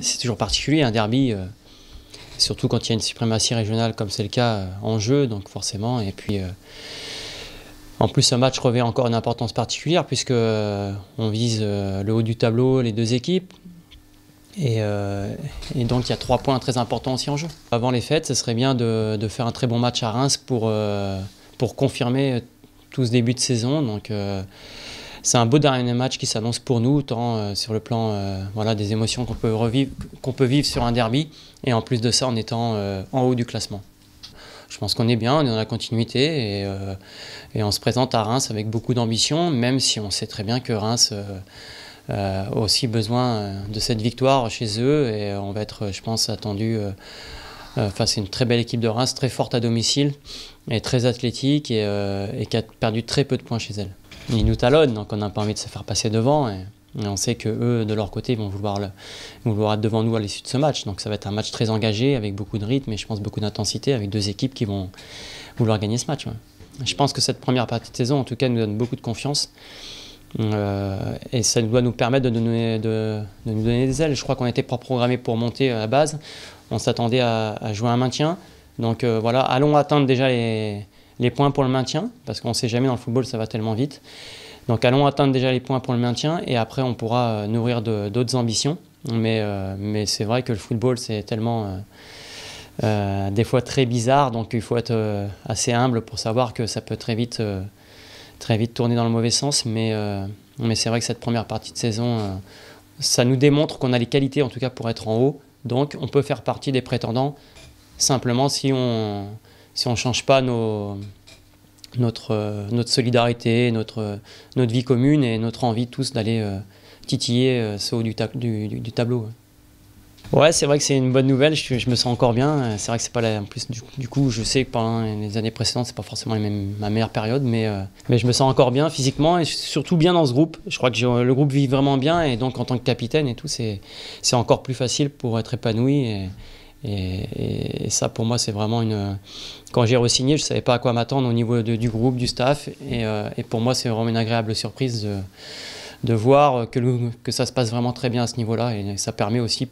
c'est toujours particulier, un derby, surtout quand il y a une suprématie régionale comme c'est le cas en jeu, donc forcément. Et puis, en plus, ce match revêt encore une importance particulière puisque on vise le haut du tableau, les deux équipes. Et donc, il y a 3 points très importants aussi en jeu. Avant les fêtes, ce serait bien de faire un très bon match à Reims pour confirmer tout ce début de saison. Donc, c'est un beau dernier match qui s'annonce pour nous, tant sur le plan voilà, des émotions qu'on peut vivre sur un derby, et en plus de ça en étant en haut du classement. Je pense qu'on est bien, on est dans la continuité, et on se présente à Reims avec beaucoup d'ambition, même si on sait très bien que Reims a aussi besoin de cette victoire chez eux, et on va être, je pense, attendu face à une très belle équipe de Reims, très forte à domicile, et très athlétique, et qui a perdu très peu de points chez elle. Ils nous talonnent, donc on n'a pas envie de se faire passer devant, et on sait qu'eux, de leur côté, vont vouloir être devant nous à l'issue de ce match. Donc ça va être un match très engagé, avec beaucoup de rythme et je pense beaucoup d'intensité, avec 2 équipes qui vont vouloir gagner ce match. Ouais. Je pense que cette première partie de saison, en tout cas, nous donne beaucoup de confiance. Et ça doit nous permettre de nous donner des ailes. Je crois qu'on n'était pas programmé pour monter à la base. On s'attendait à jouer un maintien. Donc voilà, allons atteindre déjà les points pour le maintien, parce qu'on ne sait jamais dans le football, ça va tellement vite. Donc allons atteindre déjà les points pour le maintien, et après on pourra nourrir d'autres ambitions. Mais c'est vrai que le football, c'est tellement des fois très bizarre, donc il faut être assez humble pour savoir que ça peut très vite tourner dans le mauvais sens. Mais c'est vrai que cette première partie de saison, ça nous démontre qu'on a les qualités en tout cas pour être en haut. Donc on peut faire partie des prétendants, simplement si on ne change pas notre solidarité, notre vie commune et notre envie tous d'aller titiller ce haut du tableau. Ouais, c'est vrai que c'est une bonne nouvelle, je me sens encore bien. C'est vrai que c'est pas en plus du coup, je sais que pendant les années précédentes, c'est pas forcément ma meilleure période, mais je me sens encore bien physiquement et surtout bien dans ce groupe. Je crois que le groupe vit vraiment bien, et donc en tant que capitaine et tout, c'est encore plus facile pour être épanoui. Et ça, pour moi, c'est vraiment Quand j'ai re-signé, je ne savais pas à quoi m'attendre au niveau du groupe, du staff. Et pour moi, c'est vraiment une agréable surprise de voir que ça se passe vraiment très bien à ce niveau-là. Et ça permet aussi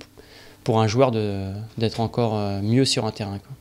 pour un joueur d'être encore mieux sur un terrain, quoi.